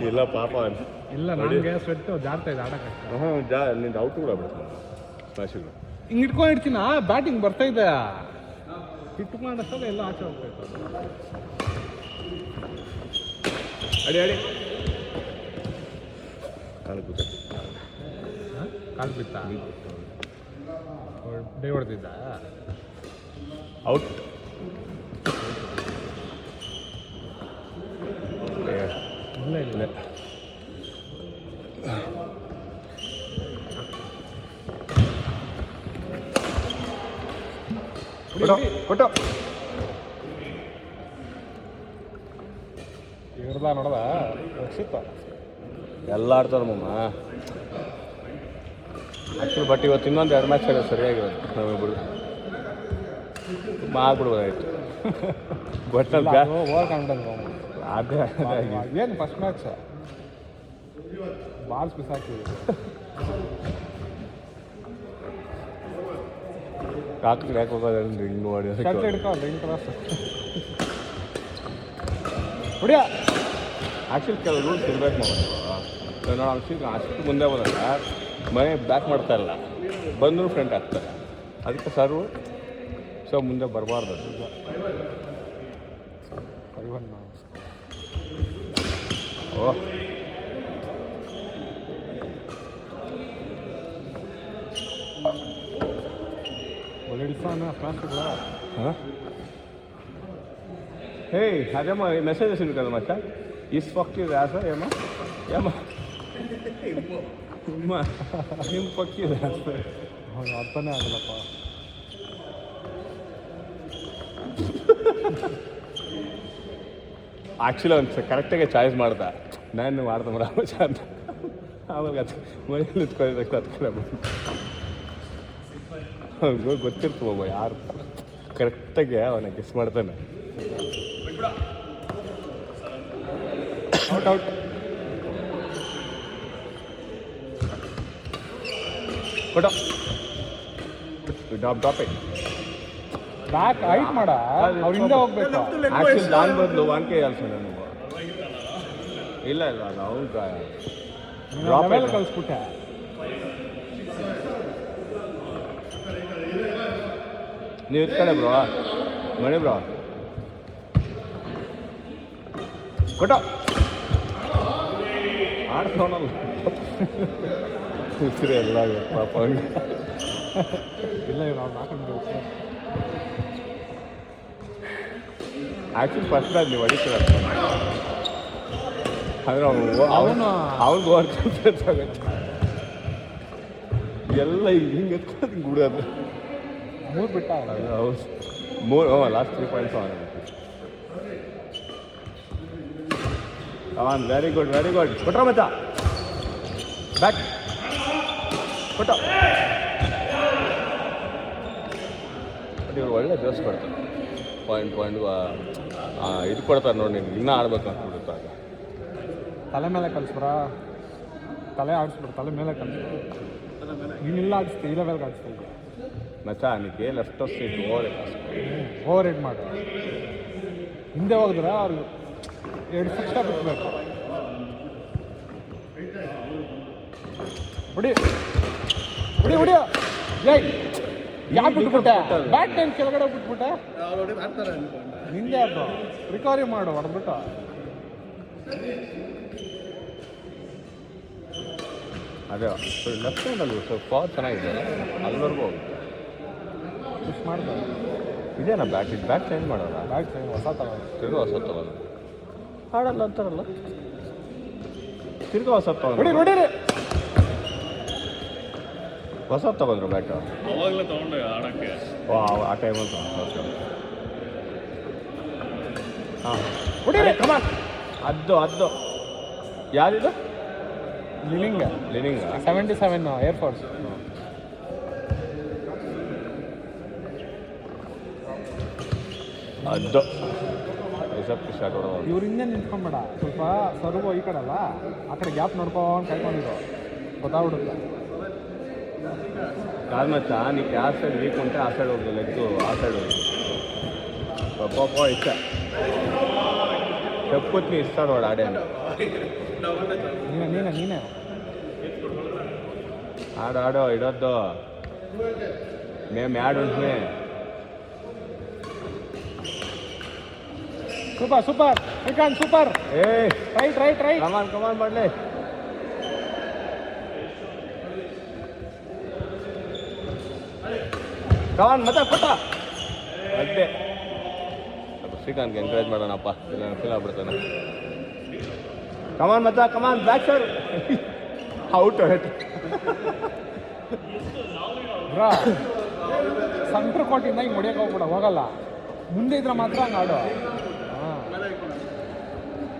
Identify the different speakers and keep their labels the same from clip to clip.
Speaker 1: ಇಲ್ಲ ಪಾಪ
Speaker 2: ಇಲ್ಲ ನನಗೆ ಸ್ವೆಟ್ಟು ಜಾರ್ತಾ ಇದೆ ಆಡಕ್ಕೆ.
Speaker 1: ನಿಂದು ಔಟ್ ಕೂಡ ಬಿಡ್ತಾನೆ ಸ್ಮ್ಯಾಶಿಗಳು
Speaker 2: ಹಿಂಗೆ ಇಟ್ಕೊಂಡು ಇಡ್ತೀನ ಬ್ಯಾಟಿಂಗ್ ಬರ್ತಾ ಇದೆ ಇಟ್ಕೊಂಡಷ್ಟಲ್ಲ ಎಲ್ಲ ಆಚೆ ಹೋಗ್ಬೇಕು.
Speaker 1: ಅಡಿ ಕಾಲು ಕೂತ
Speaker 2: ಕಾಲು ಬಿತ್ತ ಡೇ ಹೊಡೆದಿದ್ದ
Speaker 1: ಔಟ್.
Speaker 2: ಇಲ್ಲ ಇಲ್ಲ
Speaker 1: ಕೊಟ್ಟು
Speaker 2: ಇವ್ರದ ನೋಡದ ರಕ್ಷಿತ
Speaker 1: ಎಲ್ಲ ಆಡ್ತಾರೆ ಮಮ್ಮ. ಆ್ಯಕ್ಚುಲಿ ಬಟ್ ಇವತ್ತು ಇನ್ನೊಂದು 2 ಮ್ಯಾಚ್ ಆಡೋದು ಸರಿಯಾಗಿರೋದು ನಾವಿಬ್ಬರು ಆಗ್ಬಿಡ್ಬೋದಾಯ್ತು. ಬಟ್
Speaker 2: ಓವರ್ ಕಾನ್ಫಿಡೆನ್ಸ್
Speaker 1: ಅದೇ
Speaker 2: ಏನು ಫಸ್ಟ್ ಮ್ಯಾಚ್ ಬಾಲ್ಸ್ ಮಿಸ್ ಆಗ್ತಿದೆ.
Speaker 1: ಕಾಕಿ ಯಾಕೆ ಹೋಗೋದು ಹಿಂಗೆ ನೋಡಿ
Speaker 2: ಕಟ್ಲೆ ಹಿಡ್ಕೊಂಡು ಹಿಂಗೆ ಕ್ರಾಸ್ ಹೊಡಿಯ.
Speaker 1: ಆ್ಯಕ್ಚುಲಿ ಕೆಲವು ರೂಲ್ಸ್ ಇರ್ಬೇಕು ನಾವು ಅಷ್ಟು ಮುಂದೆ ಬಂದಾಗ ಮನೆ ಬ್ಯಾಕ್ ಮಾಡ್ತಾ ಇಲ್ಲ, ಬಂದರೂ ಫ್ರಂಟ್ ಆಗ್ತಾರೆ. ಅದಕ್ಕೆ ಸರ್ವು ಸೊ ಮುಂದೆ ಬರಬಾರ್ದು. ಓಹ್ ಹಾಂ హే అదేమో మెసేజ్ వచ్చింది కదా మచ్చ ఈస్ పక్కి రాస ఏమో ఏమో ನಿಮ್ಮ ಪಕ್ಕಿ ರಾಸ
Speaker 2: ಅವನು ಅರ್ಥನೇ ಆಗಲ್ಲಪ್ಪ.
Speaker 1: ಆ್ಯಕ್ಚುಲಿ ಒಂದು ಕರೆಕ್ಟಾಗಿ ಚಾಯ್ಸ್ ಮಾಡ್ದೆ ನಾನು ಮಾಡ್ದೆ ರಾಮಚ ಅಂತ. ಆವಾಗ ಅದು ಮನೇಲಿ ಇತ್ಕೊಳ್ಳೋದಕ್ಕೆ ಅದು ಕಡೆ ಅವ್ನಿಗೆ ಗೊತ್ತಿರ್ತವ ಯಾರು ಕರೆಕ್ಟಾಗಿ ಅವನ ಗೆಸ್ ಮಾಡ್ತಾನೆ. ಔಟ್ ಔಟ್ ಕೊಟ್ಟು ಡ್ರಾಪ್ ಇಟ್
Speaker 2: ಬ್ಯಾಕ್ ಹೈಟ್ ಮಾಡ ಅವ್ರ ಹಿಂದೆ ಹೋಗ್ಬೇಕು.
Speaker 1: ಆ್ಯಕ್ಚುಲಿ ನಾನು ಬದಲು ವಾಂಕೆ ಅಲ್ಸ ನನಗೆ ಇಲ್ಲ ಇಲ್ಲ ಅವ್ನು ಡ್ರಾಪ್
Speaker 2: ಕಳಿಸ್ಬಿಟ್ಟೆ.
Speaker 1: ನೀವು ಇರ್ತಾನೆ ಬ್ರೋ ಮಣಿ ಬ್ರೋ ಕೊಟ್ಟು ಆಡ್ಸೋಣಲ್ಲ ಹುಸಿರಿ ಎಲ್ಲ ಪಾಪ
Speaker 2: ಇಲ್ಲ ನಾವು ನಾಲ್ಕು
Speaker 1: ಆ್ಯಕ್ಚುಲಿ ಫಸ್ಟ್ ಬ್ಯಾಗ್ ನೀವು ಹೊಡಿತೀರ ಅಂದರೆ ಅವ್ನಿಗೆ ಓವರ್ ಎಲ್ಲ ಹಿಂಗೆ ಎತ್ಕೊಂಡು ಹಿಂಗೆ ಬಿಡೋದು.
Speaker 2: 3 ಬಿಟ್ಟ
Speaker 1: ಹೌದು ಲಾಸ್ಟ್ 3 ಪಾಯಿಂಟ್ಸ್ ಅವನ್ ವೆರಿ ಗುಡ್ ಕೊಟ್ರ ಮಚ್ಚ ಬ್ಯಾಕ್ ಕೊಟ್ಟ. ಬಟ್ ಇವ್ರು ಒಳ್ಳೆ ಜೋಸ್ ಕೊಡ್ತಾರೆ ಪಾಯಿಂಟ್ ಇದು ಕೊಡ್ತಾರೆ ನೋಡಿ. ನಿಮ್ಗೆ ಇನ್ನೂ ಆಡ್ಬೇಕು ಅಂತ ಬಿಡುತ್ತಾಗ
Speaker 2: ತಲೆ ಮೇಲೆ ಕಲಿಸ್ಬ್ರ ತಲೆ ಆಡಿಸ್ಬಿಡ್ರು ತಲೆ ಮೇಲೆ ಕಲಿಸ್ಬಿಡ್ರು ನೀನಿಲ್ಲ ಆಡಿಸ್ತೀವಿ ಈ ಲೆವೆಲ್ಗೆ ಆಡಿಸ್ತಾ ಇದ್ದೀವಿ
Speaker 1: ಮಚ್ಚ ನಿನಗೆ left of seat
Speaker 2: over head ಮಾಡು. ಹಿಂದೆ ಹೋಗಿದ್ರೆ ಅವ್ರಿಗೆ 2 ಸೆಕ್ಷ ಬಿಟ್ಬೇಕು. ಹೊಡಿ ಹೊಡಿ ಹೊಡಿಯ ಯಾಕೆ ಬಿಟ್ಬಿಟ್ಟೆ ಬ್ಯಾಟ್ ಟೈಮ್ ಕೆಳಗಡೆ ಬಿಟ್ಬಿಟ್ಟೆ. ನಿಂದೆ ಅದು ರಿಕವರಿ ಮಾಡು ಹೊಡೆದ್ಬಿಟ್ಟು.
Speaker 1: ಅದೇ ಲೆಫ್ಟ್ ಹ್ಯಾಂಡಲ್ಲಿ ಸ್ವಲ್ಪ ಪವರ್ ಚೆನ್ನಾಗಿದೆ ಅಲ್ಲಿವರೆಗೂ ಹೋಗುತ್ತೆ.
Speaker 2: ಪುಷ್ ಮಾಡ್ತಾರೆ
Speaker 1: ಇದೇನಾ ಬ್ಯಾಟ್ ಚೇಂಜ್ ಮಾಡೋಲ್ಲ.
Speaker 2: ಬ್ಯಾಟ್ ಹೊಸ
Speaker 1: ತಿರ್ಗಾ ಹೊಸ ತಗೋಲ್ಲ ಆಡಲ್ಲ ಅಂತಾರಲ್ಲ. ತಿರ್ಗಾ ಹೊಸ ತಗೊಂಡು
Speaker 2: ನೋಡಿ ನೋಡಿರಿ
Speaker 1: ಹೊಸ ತಗೊಂಡ್ರು ಬ್ಯಾಟು
Speaker 3: ಅವಾಗಲೇ ತೊಗೊಂಡೆ ಆಡೋಕ್ಕೆ.
Speaker 1: ಓ ಆ ಟೈಮಲ್ಲಿ ಓಕೆ ಹಾಂ
Speaker 2: ಹೊಡಿರಿ
Speaker 1: ಅದು ಯಾರಿದು
Speaker 2: ಲಿನಿಂಗ್ 77 ಏರ್ಫೋರ್ಸ್.
Speaker 1: ಅದು ರಿಸೆಪ್ಟ್ ಸ್ಟಾರ್ಟ್ ಮಾಡೋದು.
Speaker 2: ಇವ್ರು ಹಿಂದೆ ನಿಂತ್ಕೊಂಬೇಡ, ಸ್ವಲ್ಪ ಸರ್ವು ಈ ಕಡೆ ಅಲ್ಲ ಆ ಕಡೆ ಗ್ಯಾಪ್ ನೋಡ್ಕೊಂಡು ಕೈಕೊಂಡಿರೋ ಗೊತ್ತಾಗ್ಬಿಡುತ್ತೆ.
Speaker 1: ಕಾಲ್ ಮಚ್ಚ ನೀವು ಯಾವ ಸೈಡ್ ವೀಕ್ ಉಂಟೆ ಆ ಸೈಡ್ ಹೋಗ್ಲಿಲ್ಲ ಇತ್ತು ಆ ಸೈಡ್ ಹೋಗಿ ಪಾಪ ಇಷ್ಟ చెప్పుకొచ్చి ఇస్తాడు వాడు ఆడాను
Speaker 2: ನೀನೇ
Speaker 1: ఆడు ఇడొద్దు మేము యాడ్ ఉంటున్నాయి
Speaker 2: ಸೂಪರ್ ಶ್ರೀಕಾಂತ್ ಸೂಪರ್
Speaker 1: ఏ
Speaker 2: ರೈಟ್
Speaker 1: ಕಮಾನ್ ಮಾಡ್ಲಿ ಕಮಾನ್ ಮತ್ತೆ ಕೊಟ್ಟ ಅದೇ ಶ್ರೀಕಾಂತ್ಗೆ ಎಂಕರೇಜ್ ಮಾಡೋಣಪ್ಪ ಫೀಲ್ ಆಗ್ಬಿಡ್ತಾನೆ ಕಮಾನ್ ಮಚ್ಚ ಕಮಾನ್ ಬ್ಯಾಕ್ ಸರ್ ಔಟ್
Speaker 2: ಬ್ರಾ ಸೆಂಟ್ರ್ ಕೋಟಿಂದ ಹಿಂಗೆ ಹೊಡಿಯೋಕೆ ಹೋಗ್ಬಿಡ ಹೋಗಲ್ಲ ಮುಂದೆ ಇದ್ರೆ ಮಾತ್ರ ಹಂಗೆ ಆಡು ಹಾಂ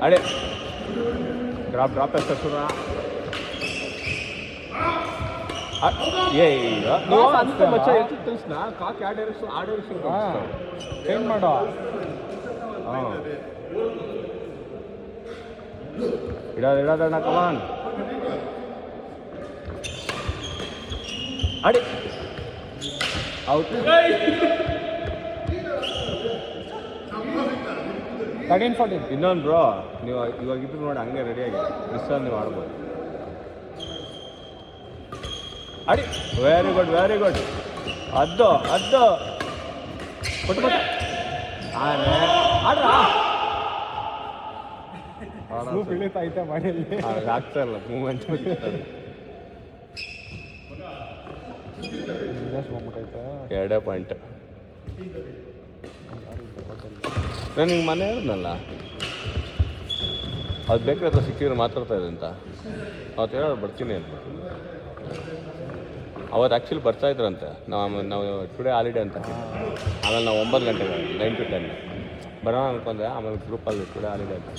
Speaker 1: ಅಡೆ ಡ್ರಾಪ್ ಎಷ್ಟ ಸುರ ಏ ಅಂತ ಮಚ್ಚ ಎಷ್ಟು ತಿಳಿಸ್ನ ಕಾಕಿ ಆ ಡೈರೆಕ್ಷನ್
Speaker 2: ಹಾಂ ಚೇಂಜ್ ಮಾಡು
Speaker 1: ಹಾಂ ಇಡೋದಣ್ಣ ಕಮಾನ್ ಅಡಿ ಔಟ್
Speaker 2: 13-14
Speaker 1: ಇನ್ನೊಂದು ಬ್ರೋ ನೀವು ಇವಾಗ ಇದ್ರು ನೋಡಿ ಹಂಗೆ ರೆಡಿಯಾಗಿ ಮಿಸ್ ನೀವು ಆಡ್ಬೋದು ಅಡಿ ವೆರಿ ಗುಡ್ ಅದ್ದು ಕೊಟ್ಟು
Speaker 2: ಗ್ರೂಪ್ ಇಳಿತೈತೆ ಮಳೆಯಲ್ಲಿ
Speaker 1: ಆಗ್ತಾ ಇಲ್ಲ ಮೂಮೆಂಟ್
Speaker 2: ಹೋಗ್ಬಿಟ್ಟೈತೆ
Speaker 1: 2 ಪಾಯಿಂಟ್ ನಾನು ಹಿಂಗೆ ಮನೆ ಹೇಳಿದ್ನಲ್ಲ ಅದು ಬೇಕಾದ್ರೆ ಸಿಕ್ಕಿದ್ರೆ ಮಾತಾಡ್ತಾ ಇದೆ ಅಂತ ಅವತ್ತು ಹೇಳೋದು ಬರ್ತೀನಿ ಅಂತ ಅವತ್ತು ಆ್ಯಕ್ಚುಲಿ ಬರ್ತಾ ಇದ್ರಂತೆ ನಾವು ಟುಡೇ ಹಾಲಿಡೇ ಅಂತ ಆಮೇಲೆ ನಾವು 9 ಗಂಟೆಗೆ 9 to 10 ಬರೋಣ ಅನ್ಕೊಂಡೆ ಆಮೇಲೆ ಗ್ರೂಪಲ್ಲಿ ಟುಡೇ ಹಾಲಿಡೇ ಅಂತ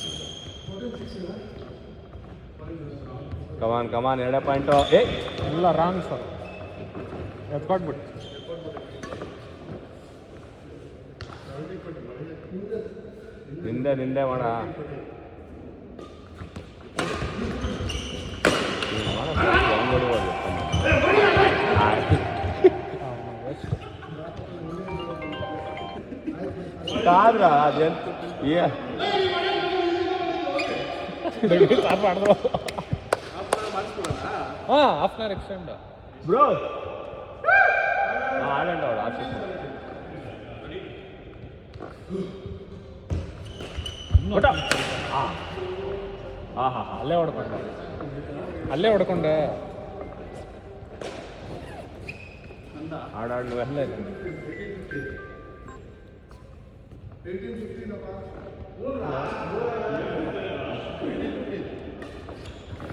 Speaker 1: ಕಮಾನ್ 2 ಪಾಯಿಂಟು
Speaker 2: ಇಲ್ಲ ರಾಂಗ್ ಸರ್ ಎತ್ಕೊಟ್ಬಿಟ್ಟು
Speaker 1: ನಿಂದೆ ಮಾಡ ಕಾದ್ರ ಅದೆಂತ
Speaker 2: ಮಾಡಿದ್ರು ಹಾಂ half an hour extend
Speaker 1: bro ಆಡಂಡ ಅವಳು ಆಫೀಸ್
Speaker 2: ಅಲ್ಲೇ ಹೊಡ್ಕೊಂಡೆ
Speaker 1: ಆಡಾಡ್ಲು ಎಲ್ಲ ಇದೆ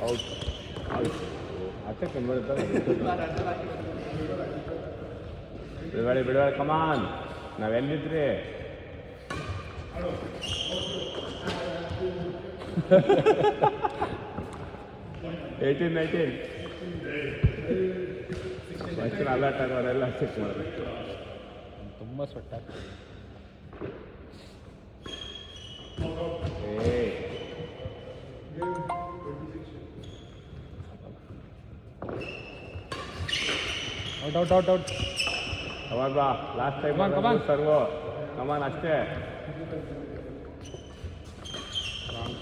Speaker 1: ಔಟ್ ಅಷ್ಟೇ ಬಿಡಬೇಡ ಕಮಾನ್ ನಾವೆಲ್ಲಿದ್ರಿ ಏಯ್ಟೀನ್ ಅಲರ್ಟ್ ಆಗೋರೆಲ್ಲ ಚೆಕ್ ಮಾಡಬೇಕು
Speaker 2: ತುಂಬ ಸ್ವೆಟ್ ಆಗ್ತದೆ ಔಟ್
Speaker 1: ಅವಾಗ ಬಾ ಲಾಸ್ಟ್ ಟೈಮ್ ಸರ್ವು ಕಮಾನ್ ಅಷ್ಟೇ ರಾಂಗ್